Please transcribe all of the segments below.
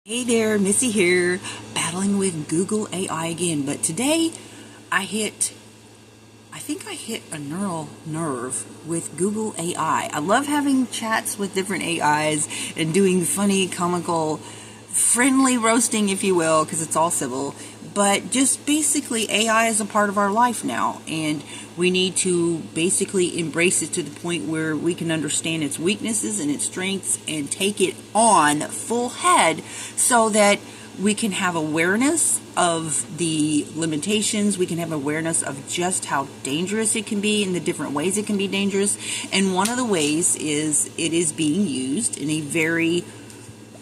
Hey there, Missy here, battling with Google AI again. But today I think I hit a neural nerve with Google AI. I love having chats with different AIs and doing funny, comical, friendly roasting, if you will, because it's all civil. But just basically, AI is a part of our life now, and we need to basically embrace it to the point where we can understand its weaknesses and its strengths and take it on full head so that we can have awareness of the limitations. We can have awareness of just how dangerous it can be and the different ways it can be dangerous. And one of the ways is it is being used in a very,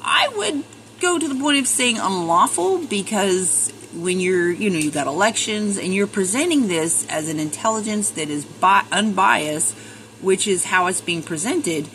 I would go to the point of saying unlawful, because when you've got elections and you're presenting this as an intelligence that is unbiased, which is how it's being presented.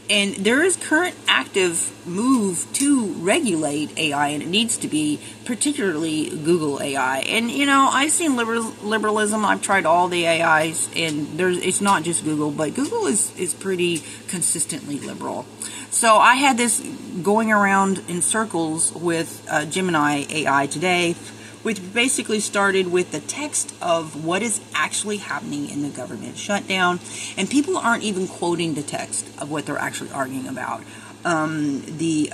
And there is current active move to regulate AI, and it needs to be, particularly Google AI. And I've seen liberalism. I've tried all the AIs, and it's not just Google, but Google is pretty consistently liberal. So I had this going around in circles with Gemini AI today, which basically started with the text of what is actually happening in the government shutdown, and people aren't even quoting the text of what they're actually arguing about. The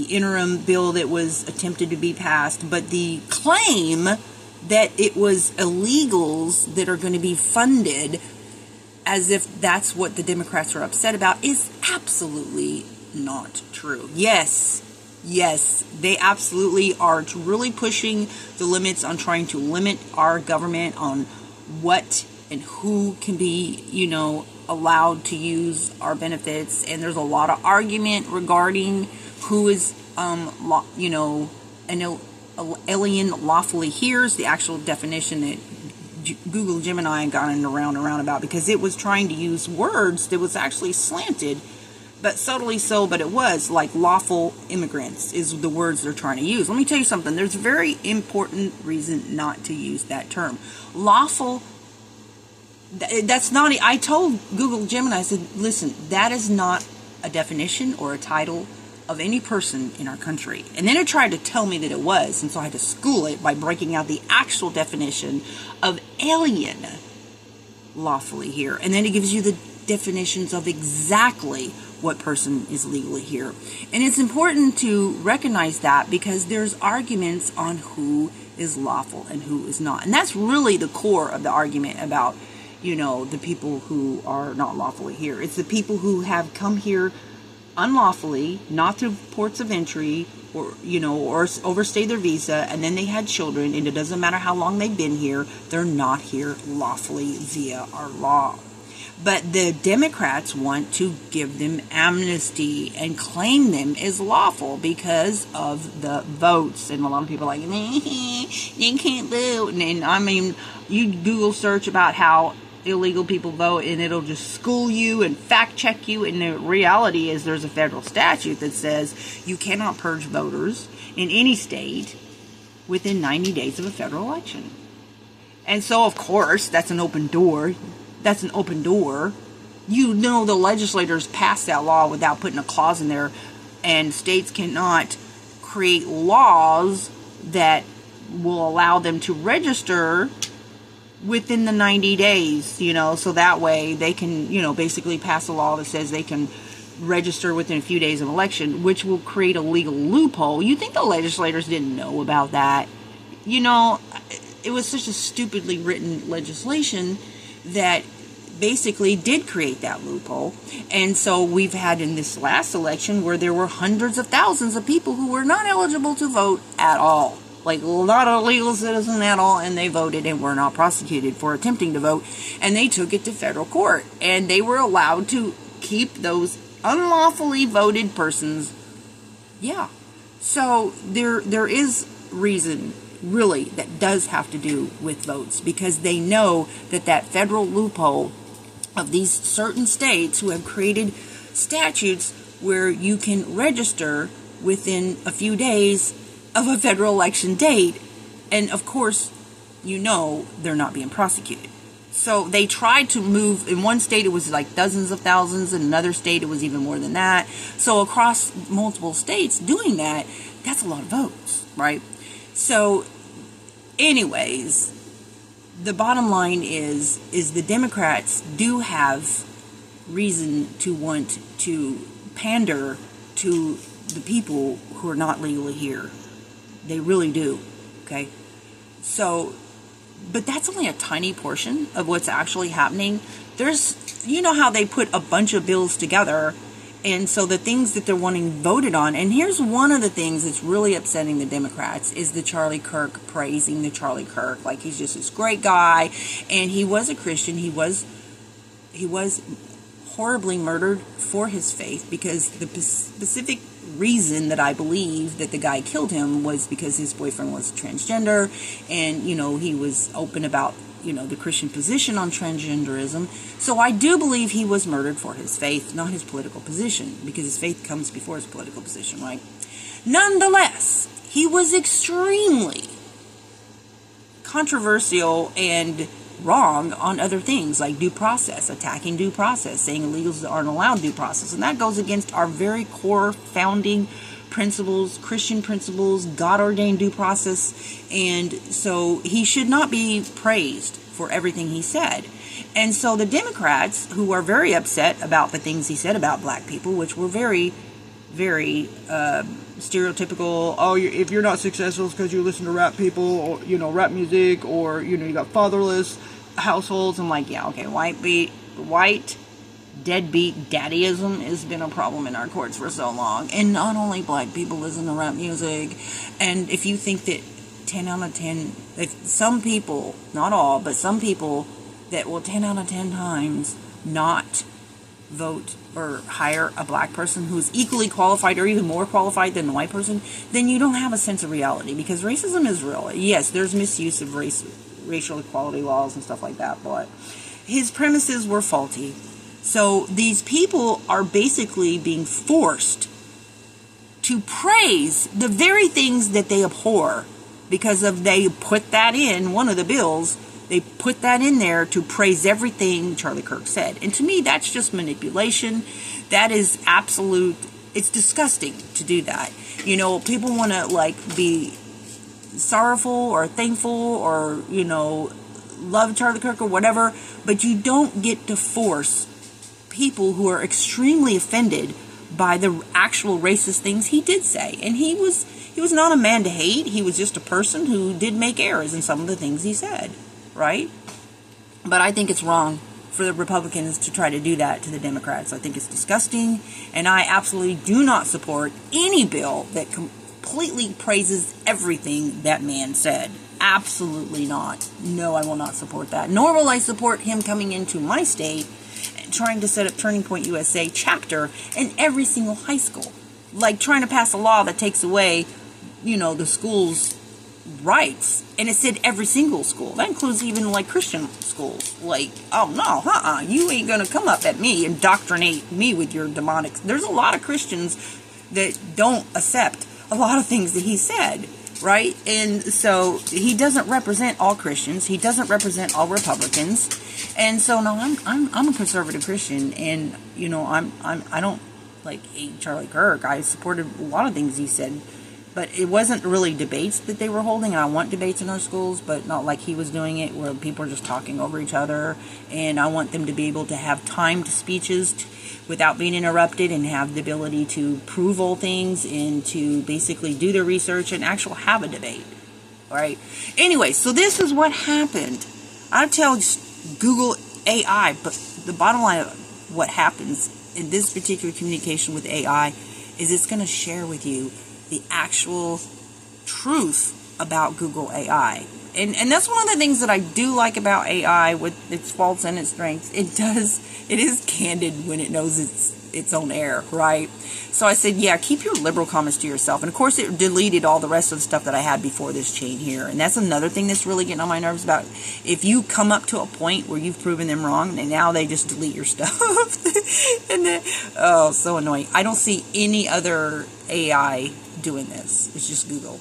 interim bill that was attempted to be passed, but the claim that it was illegals that are going to be funded, as if that's what the Democrats are upset about, is absolutely not true. Yes, they absolutely are really pushing the limits on trying to limit our government on what and who can be, allowed to use our benefits. And there's a lot of argument regarding who is, an alien lawfully here is the actual definition that Google Gemini got in around about, because it was trying to use words that was actually slanted, but subtly so, but it was like lawful immigrants is the words they're trying to use. Let me tell you something. There's a very important reason not to use that term. Lawful, that's not, I told Google Gemini, I said, listen, that is not a definition or a title of any person in our country. And then it tried to tell me that it was, and so I had to school it by breaking out the actual definition of alien lawfully here. And then it gives you the definitions of exactly what person is legally here. And it's important to recognize that, because there's arguments on who is lawful and who is not. And that's really the core of the argument about, the people who are not lawfully here. It's the people who have come here unlawfully, not through ports of entry, or overstayed their visa, and then they had children, and it doesn't matter how long they've been here, they're not here lawfully via our law. But the Democrats want to give them amnesty and claim them as lawful because of the votes. And a lot of people are like, you can't vote. And I mean, you Google search about how illegal people vote, and it'll just school you and fact check you. And the reality is there's a federal statute that says you cannot purge voters in any state within 90 days of a federal election. And so, of course, that's an open door. That's an open door. The legislators passed that law without putting a clause in there, and states cannot create laws that will allow them to register within the 90 days, so that way they can, basically pass a law that says they can register within a few days of election, which will create a legal loophole. You think the legislators didn't know about that? It was such a stupidly written legislation that basically did create that loophole. And so we've had in this last election where there were hundreds of thousands of people who were not eligible to vote at all, like not a legal citizen at all, and they voted and were not prosecuted for attempting to vote, and they took it to federal court, and they were allowed to keep those unlawfully voted persons. Yeah, so there is reason really that does have to do with votes, because they know that federal loophole of these certain states who have created statutes where you can register within a few days of a federal election date, and of course they're not being prosecuted. So they tried to move, in one state it was like dozens of thousands, in another state it was even more than that. So across multiple states doing that, that's a lot of votes, right? So anyways, the bottom line is the Democrats do have reason to want to pander to the people who are not legally here. They really do, okay? So, but that's only a tiny portion of what's actually happening. There's, you know how they put a bunch of bills together, and so the things that they're wanting voted on, and here's one of the things that's really upsetting the Democrats, is the Charlie Kirk, praising the Charlie Kirk like he's just this great guy, and he was a Christian. He was horribly murdered for his faith, because the specific reason that I believe that the guy killed him was because his boyfriend was transgender, and he was open about the Christian position on transgenderism. So I do believe he was murdered for his faith, not his political position, because his faith comes before his political position, right? Nonetheless, he was extremely controversial and wrong on other things like due process, attacking due process, saying illegals aren't allowed due process, and that goes against our very core founding principles, Christian principles, God-ordained due process, and so he should not be praised for everything he said. And so the Democrats, who are very upset about the things he said about black people, which were very, very stereotypical, if you're not successful it's because you listen to rap people, or rap music, or you got fatherless households. I'm like, yeah, okay, white deadbeat daddyism has been a problem in our courts for so long. And not only black people listen to rap music, and if you think that 10 out of 10, if some people, not all, but some people that will 10 out of 10 times not vote or hire a black person who's equally qualified or even more qualified than the white person, then you don't have a sense of reality, because racism is real. Yes, there's misuse of racial equality laws and stuff like that, but his premises were faulty. So these people are basically being forced to praise the very things that they abhor, because of they put that in one of the bills. They put that in there to praise everything Charlie Kirk said. And to me, that's just manipulation. That is absolute, it's disgusting to do that. People want to be sorrowful or thankful or, love Charlie Kirk or whatever, but you don't get to force people who are extremely offended by the actual racist things he did say. And he was not a man to hate. He was just a person who did make errors in some of the things he said, right? But I think it's wrong for the Republicans to try to do that to the Democrats. I think it's disgusting, and I absolutely do not support any bill that completely praises everything that man said. Absolutely not. No, I will not support that. Nor will I support him coming into my state trying to set up Turning Point USA chapter in every single high school. Like trying to pass a law that takes away, the school's rights. And it said every single school. That includes even Christian schools. Oh no, you ain't gonna come up at me, indoctrinate me with your demonic. There's a lot of Christians that don't accept a lot of things that he said, right? And so he doesn't represent all Christians. He doesn't represent all Republicans. And so no, I'm a conservative Christian, and I don't hate Charlie Kirk. I supported a lot of things he said, but it wasn't really debates that they were holding. And I want debates in our schools, but not like he was doing it, where people are just talking over each other. And I want them to be able to have timed speeches without being interrupted, and have the ability to prove all things and to basically do their research and actually have a debate. All right. Anyway, so this is what happened. I tell Google AI, but the bottom line of what happens in this particular communication with AI is it's going to share with you the actual truth about Google AI. And that's one of the things that I do like about AI, with its faults and its strengths. It is candid when it knows its own air, right? So I said, yeah, keep your liberal comments to yourself. And of course it deleted all the rest of the stuff that I had before this chain here. And that's another thing that's really getting on my nerves about, if you come up to a point where you've proven them wrong, and now they just delete your stuff. And then, oh, so annoying. I don't see any other AI doing this. It's just Google.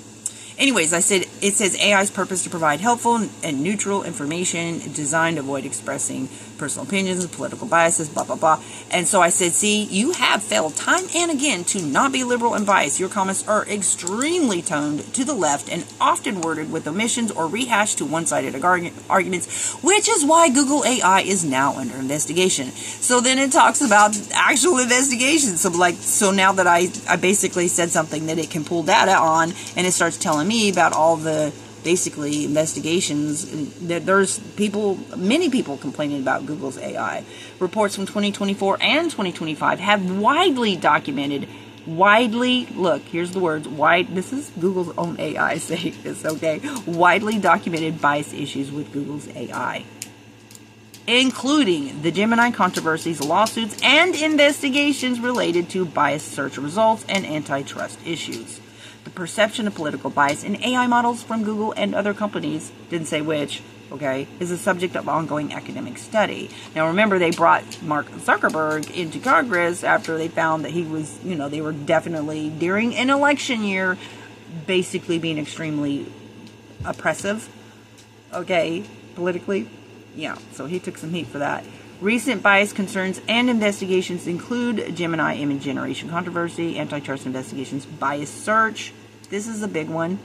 Anyways, I said, it says AI's purpose to provide helpful and neutral information designed to avoid expressing personal opinions and political biases, blah, blah, blah. And so I said, see, you have failed time and again to not be liberal and biased. Your comments are extremely toned to the left and often worded with omissions or rehashed to one-sided arguments, which is why Google AI is now under investigation. So then it talks about actual investigations. So now that I basically said something that it can pull data on, and it starts telling me about all the basically investigations that there's many people complaining about Google's AI. Reports from 2024 and 2025 have widely documented, look, here's the words, this is Google's own AI saying this, okay, widely documented bias issues with Google's AI, including the Gemini controversies, lawsuits, and investigations related to biased search results and antitrust issues. The perception of political bias in AI models from Google and other companies, didn't say which, okay, is a subject of ongoing academic study. Now remember, they brought Mark Zuckerberg into Congress after they found that he was, they were definitely, during an election year, basically being extremely oppressive, okay, politically. Yeah, so he took some heat for that. Recent bias concerns and investigations include Gemini image generation controversy, antitrust investigations, bias search. This is a big one.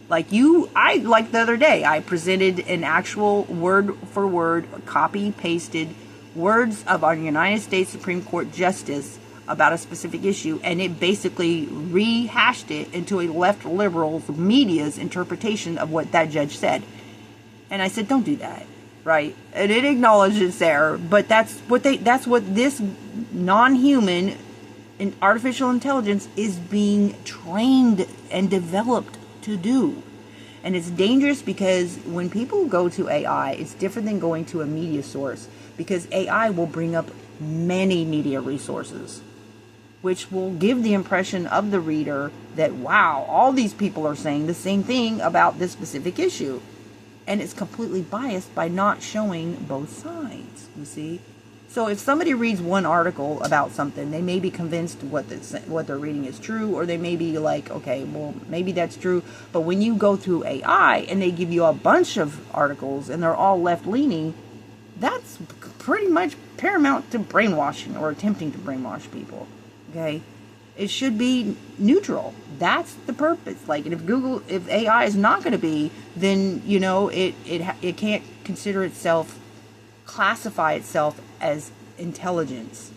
Like the other day, I presented an actual word for word, copy pasted words of our United States Supreme Court justice about a specific issue, and it basically rehashed it into a left liberal's media's interpretation of what that judge said. And I said, don't do that. Right, and it acknowledges there, but that's what this non-human artificial intelligence is being trained and developed to do. And it's dangerous because when people go to AI, it's different than going to a media source, because AI will bring up many media resources, which will give the impression of the reader that, wow, all these people are saying the same thing about this specific issue. And it's completely biased by not showing both sides, you see. So if somebody reads one article about something, they may be convinced what they're reading is true, or they may be like, okay, well, maybe that's true. But when you go through AI and they give you a bunch of articles and they're all left-leaning, that's pretty much paramount to brainwashing or attempting to brainwash people, okay? It should be neutral. That's the purpose. Like, and if AI is not going to be, then, it can't classify itself as intelligence.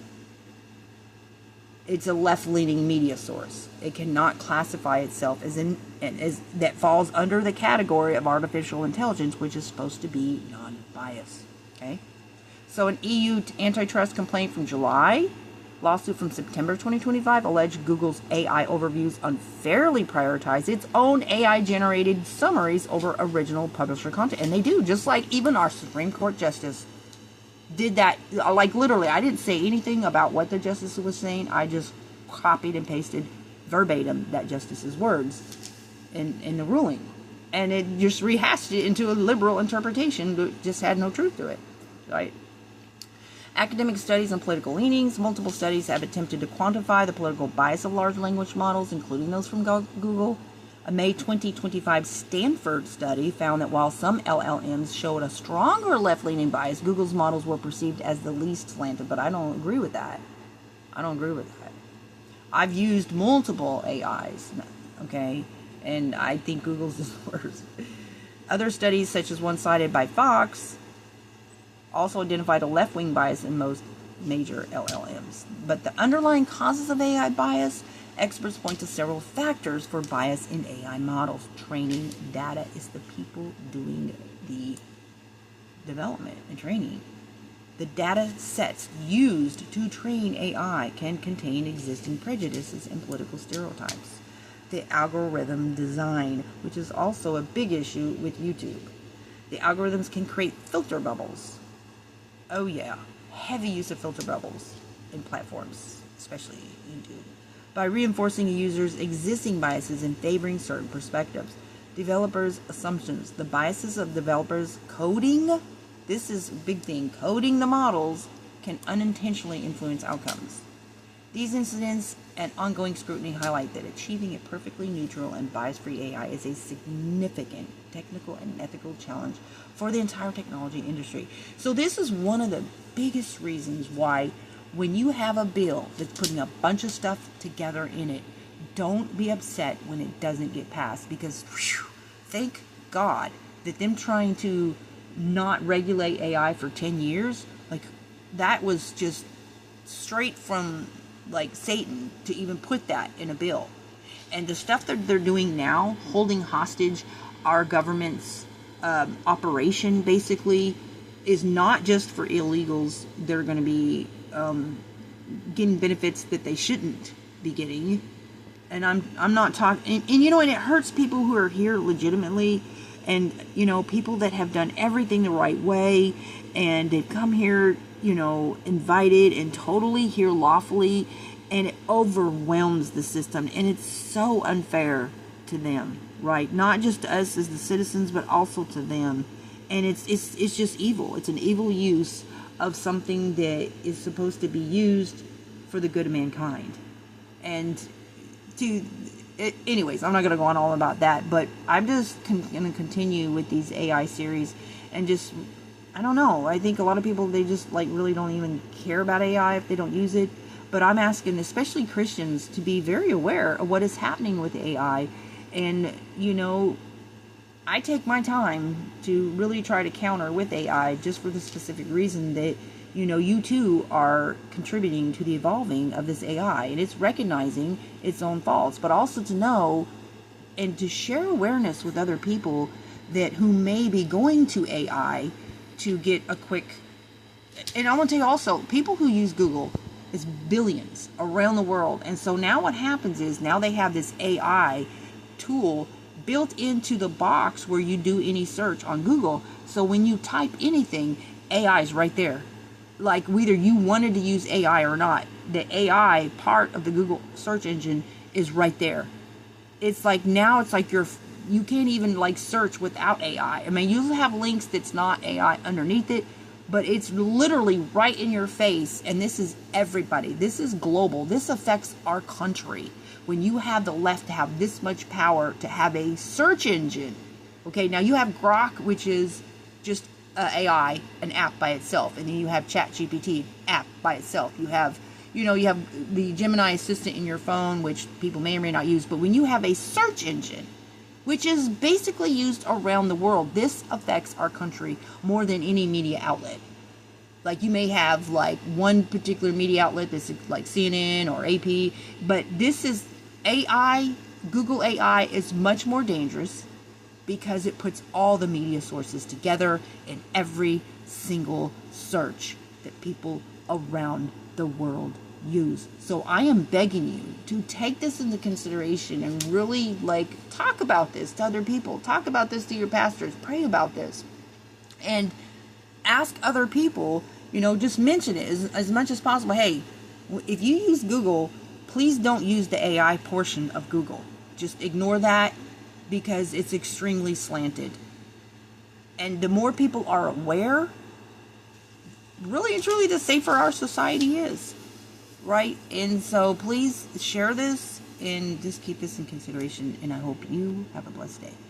It's a left-leaning media source. It cannot classify itself as that falls under the category of artificial intelligence, which is supposed to be non-biased. Okay? So an EU antitrust complaint from July, lawsuit from September 2025 alleged Google's AI overviews unfairly prioritize its own AI-generated summaries over original publisher content. And they do, just like even our Supreme Court Justice did that. Like, literally, I didn't say anything about what the Justice was saying. I just copied and pasted verbatim that Justice's words in the ruling. And it just rehashed it into a liberal interpretation that just had no truth to it, right? Academic studies on political leanings. Multiple studies have attempted to quantify the political bias of large language models, including those from Google. A May 2025 Stanford study found that while some LLMs showed a stronger left-leaning bias, Google's models were perceived as the least slanted. But I don't agree with that. I've used multiple AIs, okay, and I think Google's is worse. Other studies, such as one cited by Fox, also identified a left-wing bias in most major LLMs. But the underlying causes of AI bias, experts point to several factors for bias in AI models. Training data is the people doing the development and training. The data sets used to train AI can contain existing prejudices and political stereotypes. The algorithm design, which is also a big issue with YouTube. The algorithms can create filter bubbles. Oh yeah, heavy use of filter bubbles in platforms, especially YouTube, by reinforcing a user's existing biases and favoring certain perspectives. Developers' assumptions. The biases of developers coding, this is a big thing, coding the models can unintentionally influence outcomes. These incidents and ongoing scrutiny highlight that achieving a perfectly neutral and bias-free AI is a significant technical and ethical challenge for the entire technology industry. So this is one of the biggest reasons why when you have a bill that's putting a bunch of stuff together in it, don't be upset when it doesn't get passed, because thank God that them trying to not regulate AI for 10 years, like that was just straight from like Satan to even put that in a bill. And the stuff that they're doing now, holding hostage our government's operation, basically, is not just for illegals. They're going to be getting benefits that they shouldn't be getting. And I'm not talking, and you know, and it hurts people who are here legitimately, and you know, people that have done everything the right way, and they've come here, you know, invited and totally here lawfully, and it overwhelms the system, and it's so unfair to them, right? Not just to us as the citizens, but also to them. And it's just evil. It's an evil use of something that is supposed to be used for the good of mankind. And anyways, I'm not going to go on all about that, but I'm just going to continue with these AI series, and just, I don't know, I think a lot of people, they just like really don't even care about AI if they don't use it. But I'm asking especially Christians to be very aware of what is happening with AI. And you know, I take my time to really try to counter with AI, just for the specific reason that, you know, you too are contributing to the evolving of this AI, and it's recognizing its own faults, but also to know and to share awareness with other people that who may be going to AI to get a quick. And I want to tell you also, people who use Google is billions around the world, and so now what happens is, now they have this AI tool built into the box where you do any search on Google. So when you type anything, AI is right there. Like whether you wanted to use AI or not, the AI part of the Google search engine is right there. It's like now it's like you can't even like search without AI. I mean, you have links that's not AI underneath it, but it's literally right in your face. And this is everybody. This is global. This affects our country. When you have the left to have this much power to have a search engine. Okay, now you have Grok, which is just AI, an app by itself, and then you have ChatGPT, app by itself. You have, you know, you have the Gemini assistant in your phone, which people may or may not use. But when you have a search engine, which is basically used around the world, this affects our country more than any media outlet. Like you may have like one particular media outlet that's like CNN or AP, but this is AI. Google AI is much more dangerous because it puts all the media sources together in every single search that people around the world use. So I am begging you to take this into consideration and really like talk about this to other people. Talk about this to your pastors. Pray about this. And ask other people, you know, just mention it as much as possible. Hey, if you use Google, please don't use the AI portion of Google. Just ignore that, because it's extremely slanted. And the more people are aware, really and truly, the safer our society is, right? And so please share this and just keep this in consideration, and I hope you have a blessed day.